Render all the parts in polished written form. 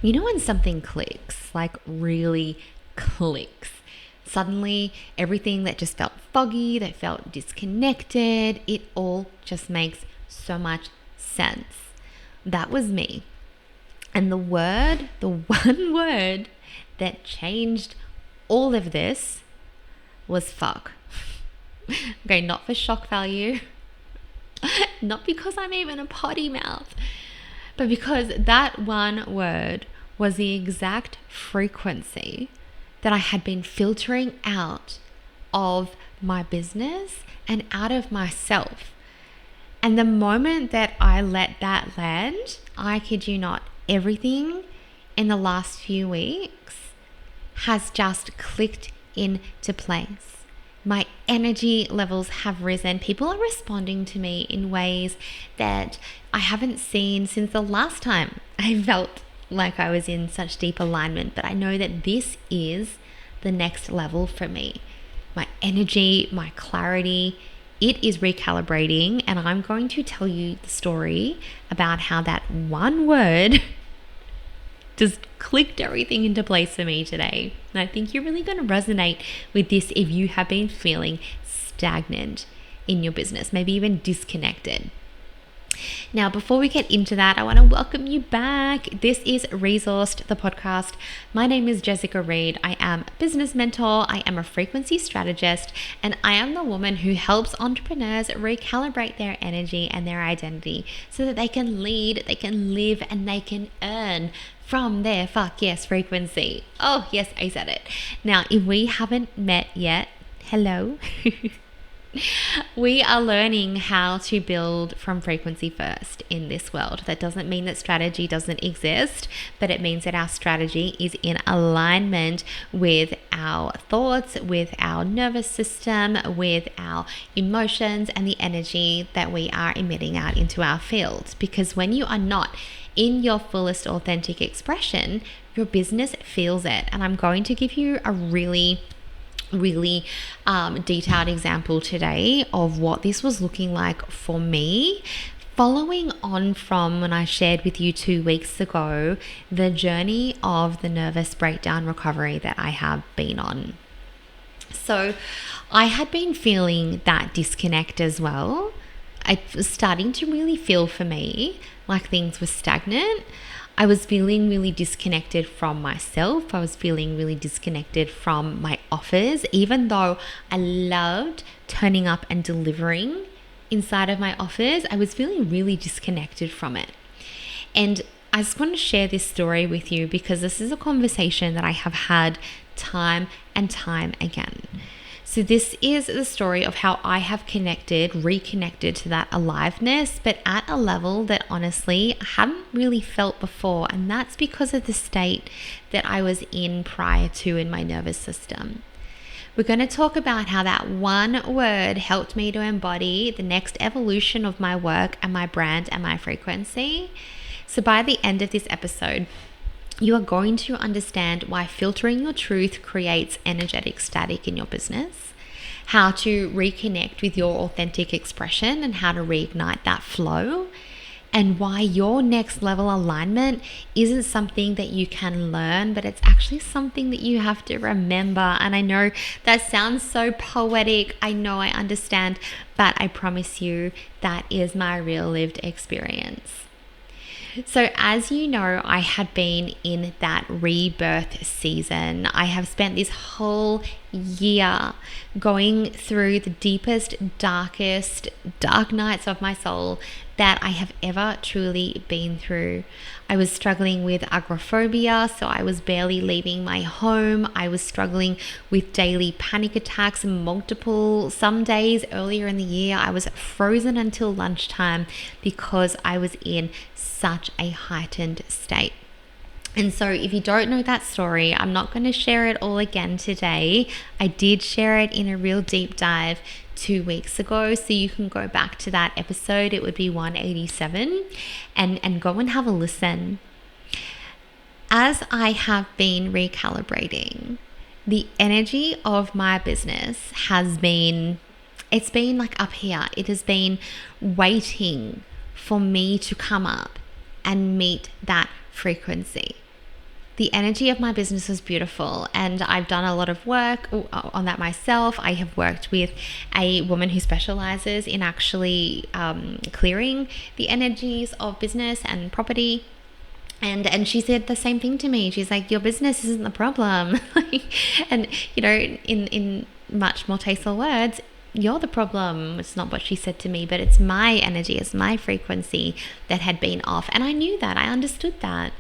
You know when something clicks, like really clicks? Suddenly, everything that just felt foggy, that felt disconnected, it all just makes so much sense. That was me. And the one word that changed all of this was fuck. Okay, not for shock value, not because I'm even a potty mouth, but because that one word was the exact frequency that I had been filtering out of my business and out of myself. And the moment that I let that land, I kid you not, everything in the last few weeks has just clicked into place. My energy levels have risen. People are responding to me in ways that I haven't seen since the last time I felt like I was in such deep alignment. But I know that this is the next level for me. My energy, my clarity, it is recalibrating. And I'm going to tell you the story about how that one word just clicked everything into place for me today. And I think you're really going to resonate with this if you have been feeling stagnant in your business, maybe even disconnected. Now, before we get into that, I want to welcome you back. This is Resourced, the podcast. My name is Jessica Reed. I am a business mentor. I am a frequency strategist, and I am the woman who helps entrepreneurs recalibrate their energy and their identity so that they can lead, they can live, and they can earn from their fuck yes frequency. Oh, yes, I said it. Now, if we haven't met yet, hello. We are learning how to build from frequency first in this world. That doesn't mean that strategy doesn't exist, but it means that our strategy is in alignment with our thoughts, with our nervous system, with our emotions, and the energy that we are emitting out into our field. Because when you are not in your fullest authentic expression, your business feels it. And I'm going to give you a really detailed example today of what this was looking like for me, following on from when I shared with you 2 weeks ago the journey of the nervous breakdown recovery that I have been on. So I had been feeling that disconnect as well. It was starting to really feel for me like things were stagnant. I was feeling really disconnected from myself. I was feeling really disconnected from my offers, even though I loved turning up and delivering inside of my offers. I was feeling really disconnected from it. And I just want to share this story with you because this is a conversation that I have had time and time again. So this is the story of how I have reconnected to that aliveness, but at a level that honestly I hadn't really felt before. And that's because of the state that I was in prior to in my nervous system. We're going to talk about how that one word helped me to embody the next evolution of my work and my brand and my frequency. So by the end of this episode, you are going to understand why filtering your truth creates energetic static in your business, how to reconnect with your authentic expression and how to reignite that flow, and why your next level alignment isn't something that you can learn, but it's actually something that you have to remember. And I know that sounds so poetic. I know, I understand, but I promise you that is my real lived experience. So as you know, I had been in that rebirth season. I have spent this whole year going through the deepest, darkest, dark nights of my soul that I have ever truly been through. I was struggling with agoraphobia, so I was barely leaving my home. I was struggling with daily panic attacks, some days earlier in the year, I was frozen until lunchtime because I was in such a heightened state. And so if you don't know that story, I'm not going to share it all again today. I did share it in a real deep dive 2 weeks ago, so you can go back to that episode. It would be 187 and go and have a listen. As I have been recalibrating, the energy of my business it's been like up here. It has been waiting for me to come up and meet that frequency. the energy of my business was beautiful, and I've done a lot of work on that myself. I have worked with a woman who specializes in actually clearing the energies of business and property. And she said the same thing to me. She's like, your business isn't the problem. And, in much more tasteful words, you're the problem. It's not what she said to me, but it's my energy, it's my frequency that had been off. And I knew that. I understood that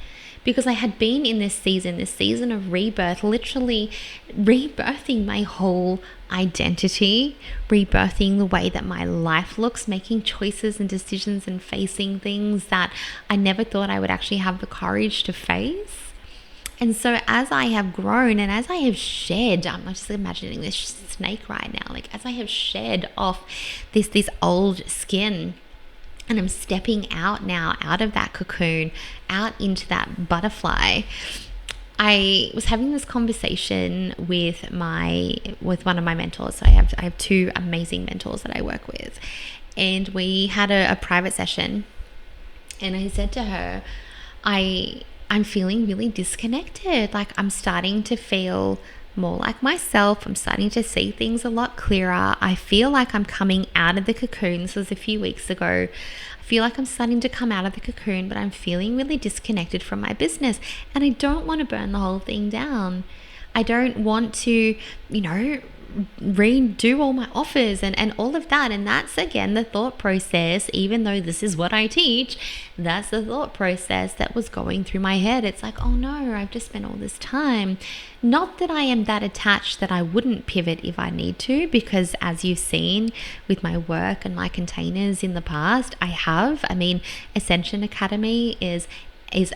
because I had been in this season of rebirth, literally rebirthing my whole identity, rebirthing the way that my life looks, making choices and decisions and facing things that I never thought I would actually have the courage to face. And so as I have grown and as I have shed, I'm just imagining this snake right now, like as I have shed off this old skin, and I'm stepping out now, out of that cocoon, out into that butterfly. I was having this conversation with one of my mentors. So I have two amazing mentors that I work with, and we had a private session. And I said to her, I'm feeling really disconnected. Like I'm starting to feel more like myself. I'm starting to see things a lot clearer. I feel like I'm coming out of the cocoon. This was a few weeks ago. I feel like I'm starting to come out of the cocoon, but I'm feeling really disconnected from my business. And I don't want to burn the whole thing down. I don't want to, redo all my offers and all of that. And that's, again, the thought process. Even though this is what I teach, that's the thought process that was going through my head. It's like, oh no, I've just spent all this time. Not that I am that attached that I wouldn't pivot if I need to, because as you've seen with my work and my containers in the past, I have. Ascension Academy is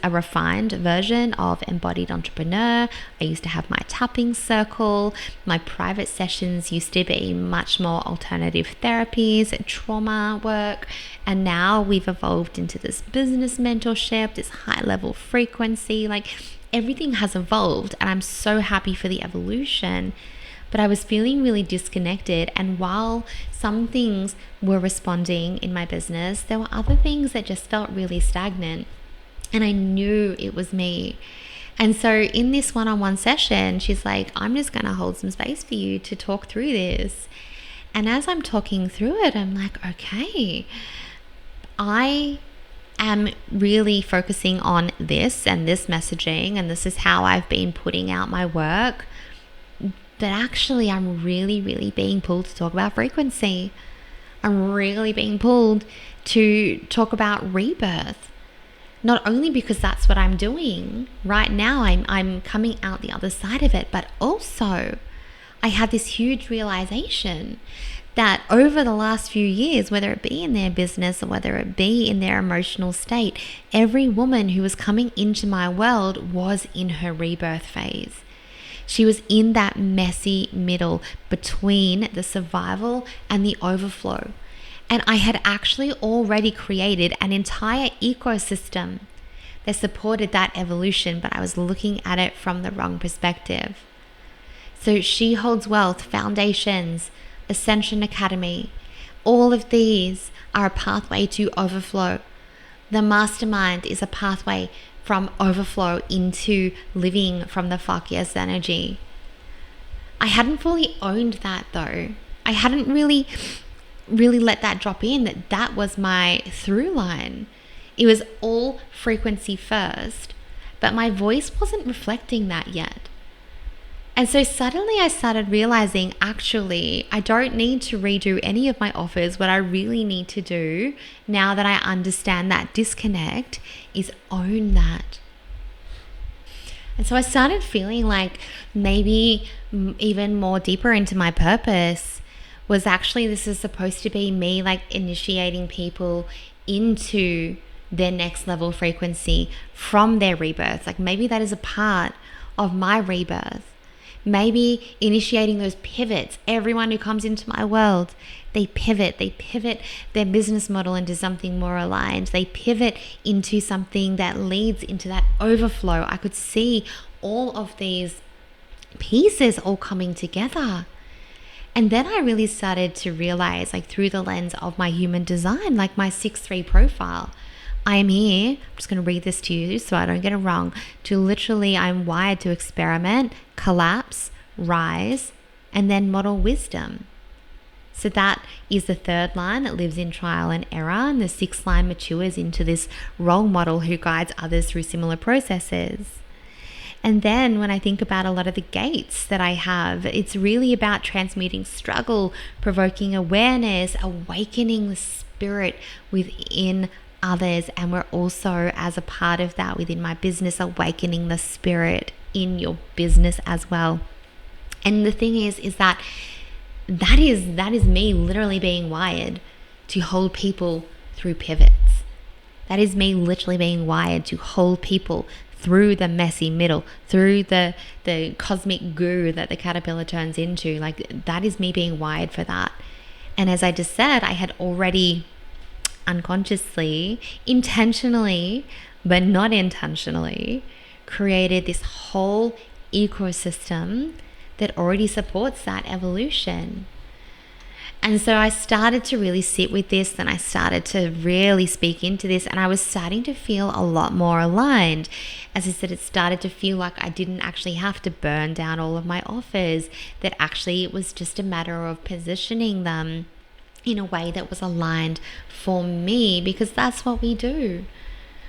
a refined version of Embodied Entrepreneur. I used to have my tapping circle. My private sessions used to be much more alternative therapies, trauma work. And now we've evolved into this business mentorship, this high level frequency. Like everything has evolved, and I'm so happy for the evolution. But I was feeling really disconnected. And while some things were responding in my business, there were other things that just felt really stagnant. And I knew it was me. And so in this one-on-one session, she's like, I'm just going to hold some space for you to talk through this. And as I'm talking through it, I'm like, okay, I am really focusing on this and this messaging, and this is how I've been putting out my work. But actually, I'm really, really being pulled to talk about frequency. I'm really being pulled to talk about rebirth. Not only because that's what I'm doing right now, I'm coming out the other side of it, but also I had this huge realization that over the last few years, whether it be in their business or whether it be in their emotional state, every woman who was coming into my world was in her rebirth phase. She was in that messy middle between the survival and the overflow. And I had actually already created an entire ecosystem that supported that evolution, but I was looking at it from the wrong perspective. So She Holds Wealth, Foundations, Ascension Academy, all of these are a pathway to overflow. The mastermind is a pathway from overflow into living from the foggiest energy. I hadn't fully owned that though. I hadn't really let that drop in, that was my through line. It was all frequency first, but my voice wasn't reflecting that yet. And so suddenly I started realizing, actually, I don't need to redo any of my offers. What I really need to do, now that I understand that disconnect, is own that. And so I started feeling like maybe even more deeper into my purpose was actually, this is supposed to be me like initiating people into their next level frequency from their rebirth. Like maybe that is a part of my rebirth. Maybe initiating those pivots. Everyone who comes into my world, they pivot their business model into something more aligned. They pivot into something that leads into that overflow. I could see all of these pieces all coming together. And then I really started to realize, like through the lens of my human design, like my 6-3 profile, I am here, I'm just going to read this to you so I don't get it wrong, to literally, I'm wired to experiment, collapse, rise, and then model wisdom. So that is the third line. It lives in trial and error. And the sixth line matures into this role model who guides others through similar processes. And then when I think about a lot of the gates that I have, it's really about transmuting struggle, provoking awareness, awakening the spirit within others. And we're also, as a part of that within my business, awakening the spirit in your business as well. And the thing is that is me literally being wired to hold people through pivots. That is me literally being wired to hold people through the messy middle, through the cosmic goo that the caterpillar turns into. Like, that is me being wired for that. And as I just said, I had already unconsciously, intentionally, but not intentionally, created this whole ecosystem that already supports that evolution. And so I started to really sit with this, and I started to really speak into this, and I was starting to feel a lot more aligned. As I said, it started to feel like I didn't actually have to burn down all of my offers, that actually it was just a matter of positioning them in a way that was aligned for me, because that's what we do.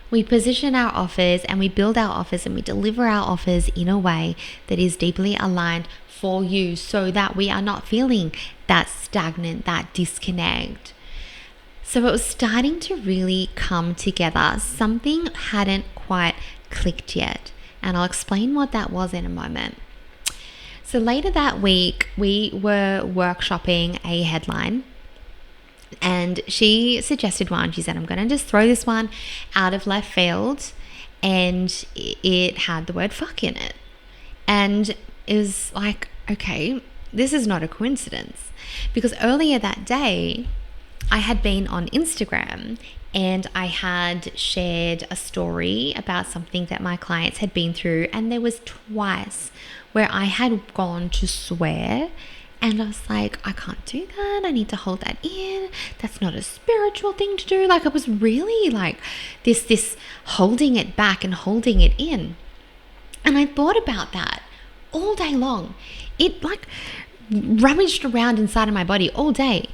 We position our offers and we build our offers and we deliver our offers in a way that is deeply aligned for you, so that we are not feeling that stagnant, that disconnect. So it was starting to really come together. Something hadn't quite clicked yet, and I'll explain what that was in a moment. So later that week, we were workshopping a headline, and she suggested one. She said, I'm going to just throw this one out of left field. And it had the word fuck in it. And it was like, okay, this is not a coincidence. Because earlier that day, I had been on Instagram and I had shared a story about something that my clients had been through. And there was twice where I had gone to swear. And I was like, I can't do that. I need to hold that in. That's not a spiritual thing to do. Like, it was really like this holding it back and holding it in. And I thought about that all day long. It like rummaged around inside of my body all day,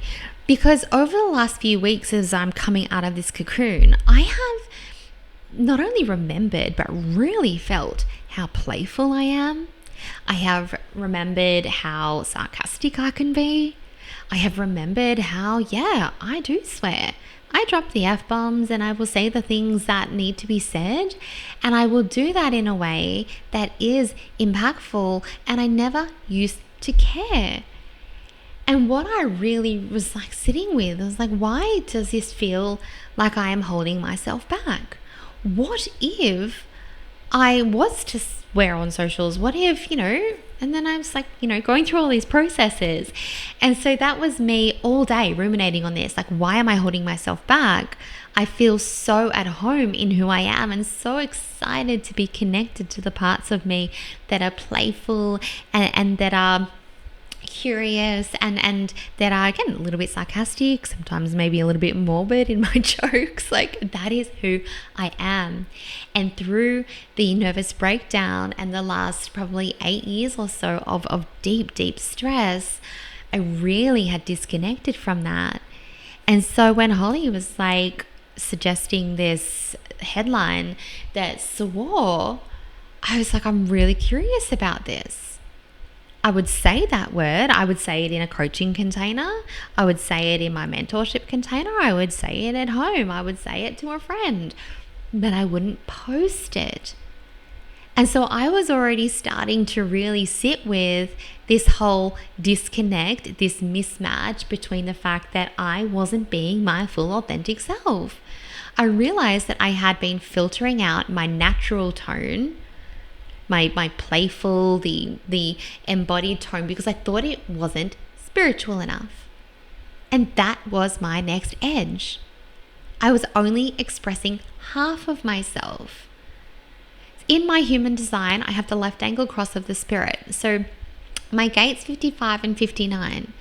because over the last few weeks, as I'm coming out of this cocoon, I have not only remembered, but really felt how playful I am. I have remembered how sarcastic I can be. I have remembered how, yeah, I do swear. I drop the F-bombs and I will say the things that need to be said. And I will do that in a way that is impactful, and I never used to care. And what I really was like sitting with, I was like, why does this feel like I am holding myself back? What if I was to swear on socials? What if, and then I was like, going through all these processes. And so that was me all day ruminating on this. Like, why am I holding myself back? I feel so at home in who I am and so excited to be connected to the parts of me that are playful and that are curious and that are, again, a little bit sarcastic, sometimes maybe a little bit morbid in my jokes. Like, that is who I am. And through the nervous breakdown and the last probably 8 years or so of deep stress, I really had disconnected from that. And so when Holly was like suggesting this headline that swore, I was like, I'm really curious about this. I would say that word. I would say it in a coaching container. I would say it in my mentorship container. I would say it at home. I would say it to a friend, but I wouldn't post it. And so I was already starting to really sit with this whole disconnect, this mismatch between the fact that I wasn't being my full authentic self. I realized that I had been filtering out my natural tone, my playful, the embodied tone, because I thought it wasn't spiritual enough. And that was my next edge. I was only expressing half of myself. In my human design, I have the left angle cross of the spirit. So my gates 55 and 59,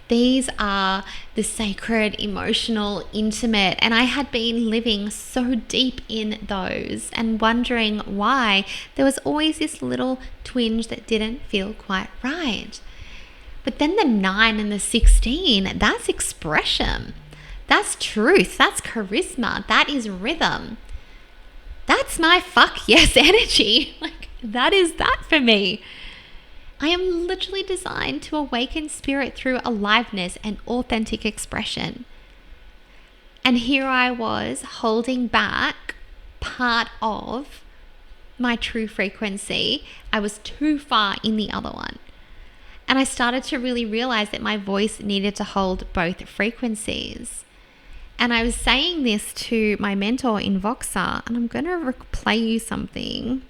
These are the sacred, emotional, intimate, and I had been living so deep in those and wondering why there was always this little twinge that didn't feel quite right. But then the 9 and the 16, that's expression. That's truth. That's charisma. That is rhythm. That's my fuck yes energy. Like, that is that for me. I am literally designed to awaken spirit through aliveness and authentic expression. And here I was holding back part of my true frequency. I was too far in the other one. And I started to really realize that my voice needed to hold both frequencies. And I was saying this to my mentor in Voxer, and I'm going to play you something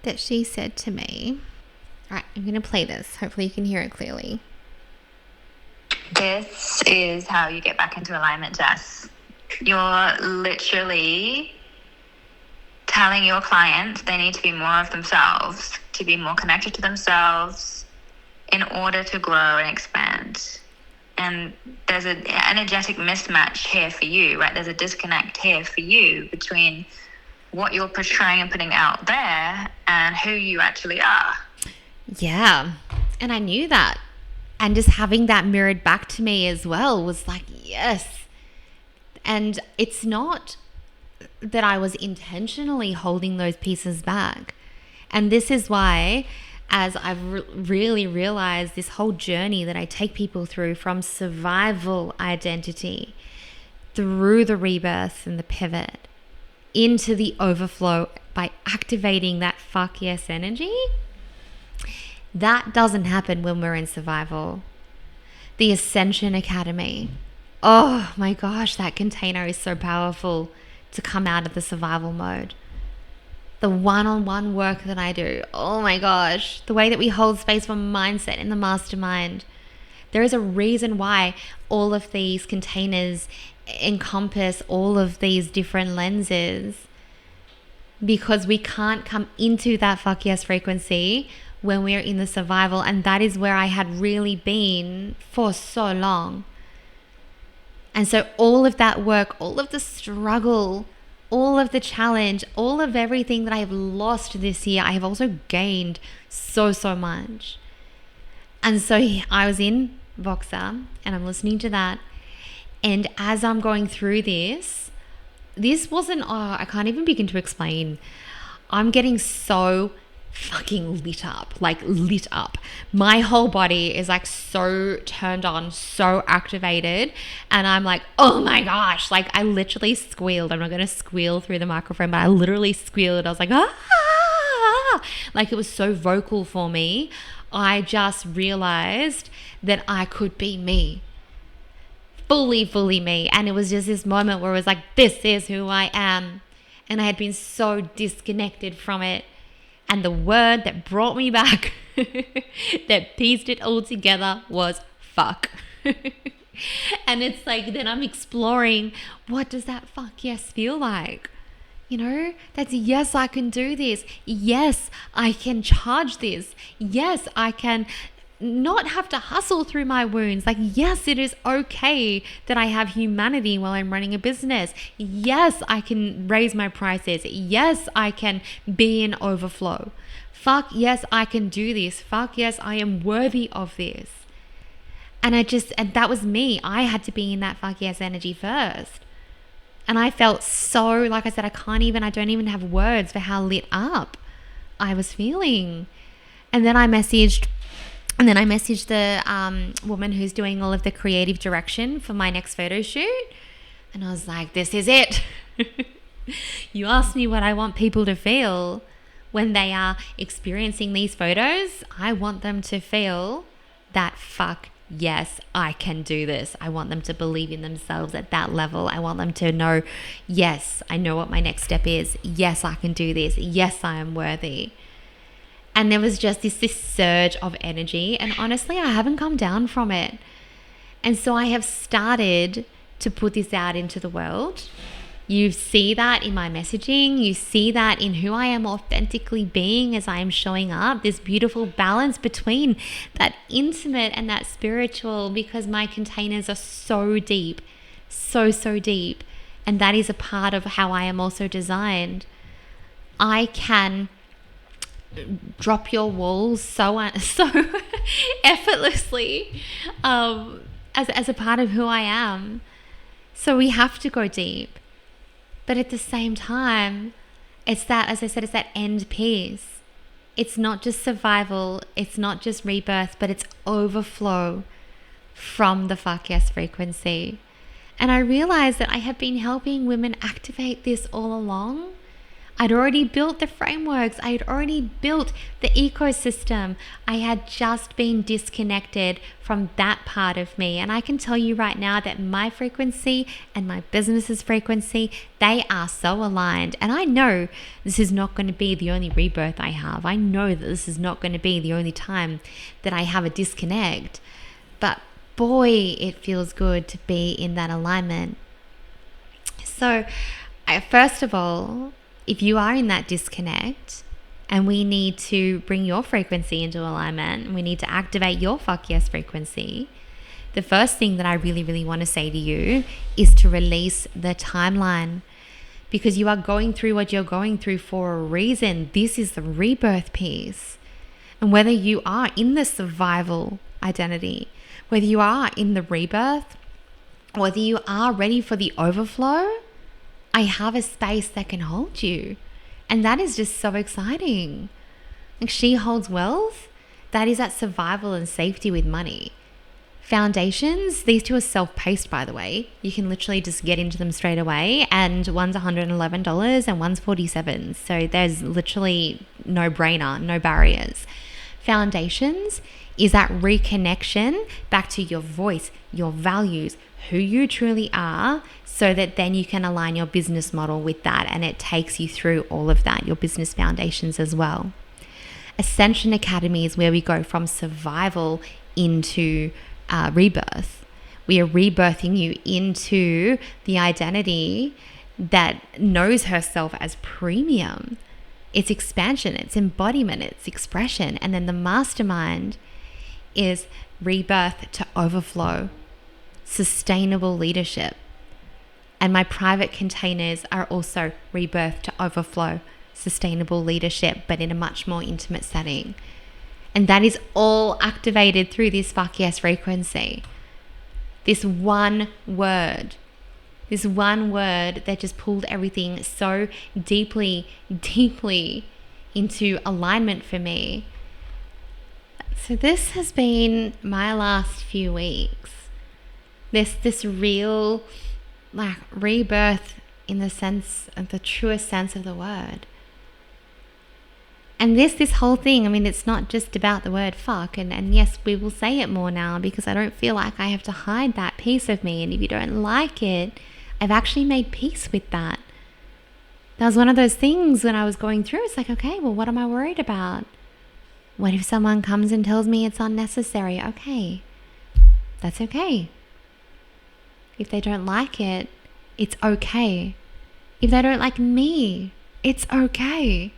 that she said to me. All right, I'm going to play this. Hopefully you can hear it clearly. This is how you get back into alignment, Jess. You're literally telling your client they need to be more of themselves, to be more connected to themselves in order to grow and expand. And there's an energetic mismatch here for you, right? There's a disconnect here for you between what you're portraying and putting out there and who you actually are. Yeah. And I knew that. And just having that mirrored back to me as well was like, yes. And it's not that I was intentionally holding those pieces back. And this is why, as I've really realized this whole journey that I take people through from survival identity through the rebirth and the pivot into the overflow by activating that fuck yes energy, that doesn't happen when we're in survival. The Ascension Academy, oh my gosh, that container is so powerful to come out of the survival mode. The one-on-one work that I do, oh my gosh, the way that we hold space for mindset in the mastermind. There is a reason why all of these containers encompass all of these different lenses, because we can't come into that fuck yes frequency when we're in the survival. And that is where I had really been for so long. And so all of that work, all of the struggle, all of the challenge, all of everything that I have lost this year, I have also gained so much. And so I was in Voxer and I'm listening to that. And as I'm going through this wasn't, I can't even begin to explain. I'm getting so fucking lit up. My whole body is like so turned on, so activated. And I'm like, oh my gosh. Like, I literally squealed. I'm not going to squeal through the microphone, but I literally squealed. I was like, ah! Like, it was so vocal for me. I just realized that I could be me. Fully me. And it was just this moment where it was like, this is who I am. And I had been so disconnected from it. And the word that brought me back, that pieced it all together, was fuck. And it's like, then I'm exploring, what does that fuck yes feel like? You know, that's yes, I can do this. Yes, I can charge this. Yes, I can not have to hustle through my wounds. Like, yes, it is okay that I have humanity while I'm running a business. Yes, I can raise my prices. Yes, I can be in overflow. Fuck yes, I can do this. Fuck yes, I am worthy of this. And that was me. I had to be in that fuck yes energy first. And I felt so, like I said, I don't even have words for how lit up I was feeling. And then I messaged the woman who's doing all of the creative direction for my next photo shoot. And I was like, this is it. You asked me what I want people to feel when they are experiencing these photos. I want them to feel that fuck yes, I can do this. I want them to believe in themselves at that level. I want them to know, yes, I know what my next step is. Yes, I can do this. Yes, I am worthy. And there was just this surge of energy. And honestly, I haven't come down from it. And so I have started to put this out into the world. You see that in my messaging. You see that in who I am authentically being as I am showing up. This beautiful balance between that intimate and that spiritual, because my containers are so deep, so deep. And that is a part of how I am also designed. I can drop your walls so effortlessly as a part of who I am. So we have to go deep. But at the same time, it's that, as I said, it's that end piece. It's not just survival, it's not just rebirth, but it's overflow from the fuck yes frequency. And I realized that I have been helping women activate this all along. I'd already built the frameworks. I had already built the ecosystem. I had just been disconnected from that part of me. And I can tell you right now that my frequency and my business's frequency, they are so aligned. And I know this is not going to be the only rebirth I have. I know that this is not going to be the only time that I have a disconnect. But boy, it feels good to be in that alignment. So, first of all, if you are in that disconnect and we need to bring your frequency into alignment, and we need to activate your fuck yes frequency, the first thing that I really want to say to you is to release the timeline, because you are going through what you're going through for a reason. This is the rebirth piece. And whether you are in the survival identity, whether you are in the rebirth, whether you are ready for the overflow, I have a space that can hold you. And that is just so exciting. Like, she holds wealth. That is that survival and safety with money. Foundations, these two are self-paced, by the way. You can literally just get into them straight away. And one's $111 and one's $47. So there's literally no brainer, no barriers. Foundations is that reconnection back to your voice, your values, who you truly are, so that then you can align your business model with that, and it takes you through all of that, your business foundations as well. Ascension Academy is where we go from survival into rebirth. We are rebirthing you into the identity that knows herself as premium. It's expansion, it's embodiment, it's expression. And then the mastermind is rebirth to overflow, sustainable leadership. And my private containers are also rebirth to overflow, sustainable leadership, but in a much more intimate setting. And that is all activated through this fuck yes frequency. This one word that just pulled everything so deeply into alignment for me. So this has been my last few weeks. This real like rebirth in the sense of the truest sense of the word. And this whole thing, I mean, it's not just about the word fuck. And yes, we will say it more now, because I don't feel like I have to hide that piece of me. And if you don't like it, I've actually made peace with that. That was one of those things when I was going through. It's like, okay, well, what am I worried about? What if someone comes and tells me it's unnecessary? Okay, that's okay. If they don't like it, it's okay. If they don't like me, it's okay.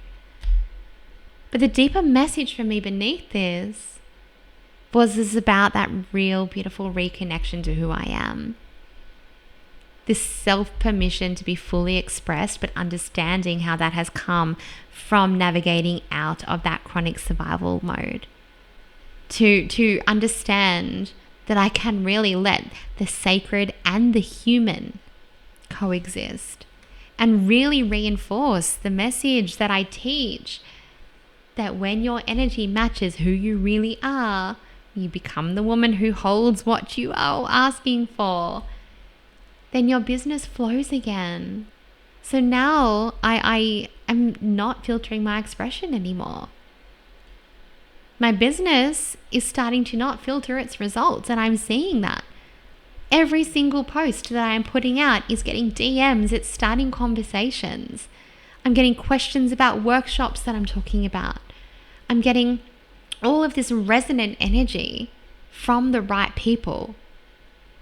But the deeper message for me beneath this was about that real, beautiful reconnection to who I am. This self-permission to be fully expressed, but understanding how that has come from navigating out of that chronic survival mode. To understand that I can really let the sacred and the human coexist, and really reinforce the message that I teach, that when your energy matches who you really are, you become the woman who holds what you are asking for, then your business flows again. So now I am not filtering my expression anymore. My business is starting to not filter its results, and I'm seeing that. Every single post that I am putting out is getting DMs, it's starting conversations. I'm getting questions about workshops that I'm talking about. I'm getting all of this resonant energy from the right people.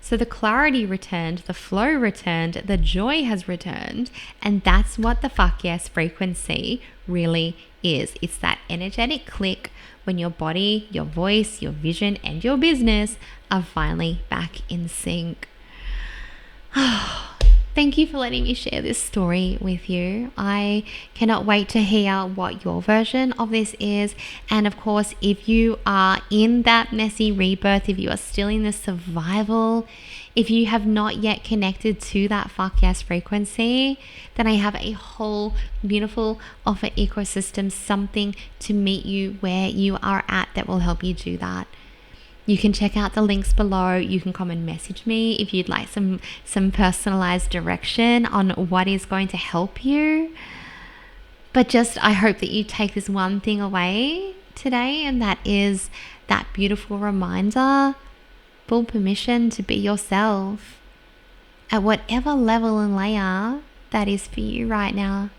So the clarity returned, the flow returned, the joy has returned. And that's what the fuck yes frequency really is. It's that energetic click when your body, your voice, your vision, and your business are finally back in sync. Thank you for letting me share this story with you. I cannot wait to hear what your version of this is. And of course, if you are in that messy rebirth, if you are still in the survival, if you have not yet connected to that fuck yes frequency, then I have a whole beautiful offer ecosystem, something to meet you where you are at that will help you do that. You can check out the links below. You can come and message me if you'd like some personalized direction on what is going to help you. But just, I hope that you take this one thing away today, and that is that beautiful reminder, full permission to be yourself at whatever level and layer that is for you right now.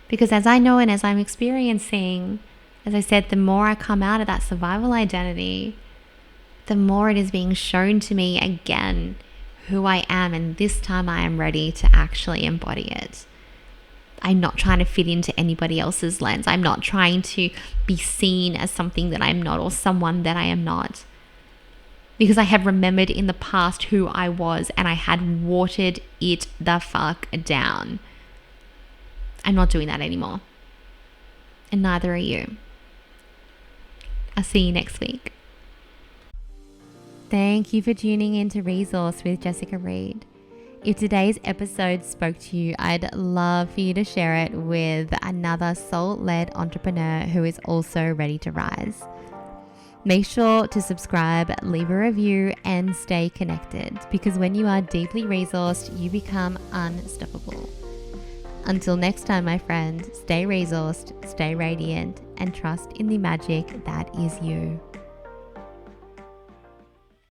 Because as I know and as I'm experiencing, as I said, the more I come out of that survival identity, the more it is being shown to me again who I am, and this time I am ready to actually embody it. I'm not trying to fit into anybody else's lens. I'm not trying to be seen as something that I'm not or someone that I am not. Because I have remembered in the past who I was and I had watered it the fuck down. I'm not doing that anymore. And neither are you. I'll see you next week. Thank you for tuning in to Resource with Jessica Reed. If today's episode spoke to you, I'd love for you to share it with another soul-led entrepreneur who is also ready to rise. Make sure to subscribe, leave a review, and stay connected, because when you are deeply resourced, you become unstoppable. Until next time, my friend, stay resourced, stay radiant, and trust in the magic that is you.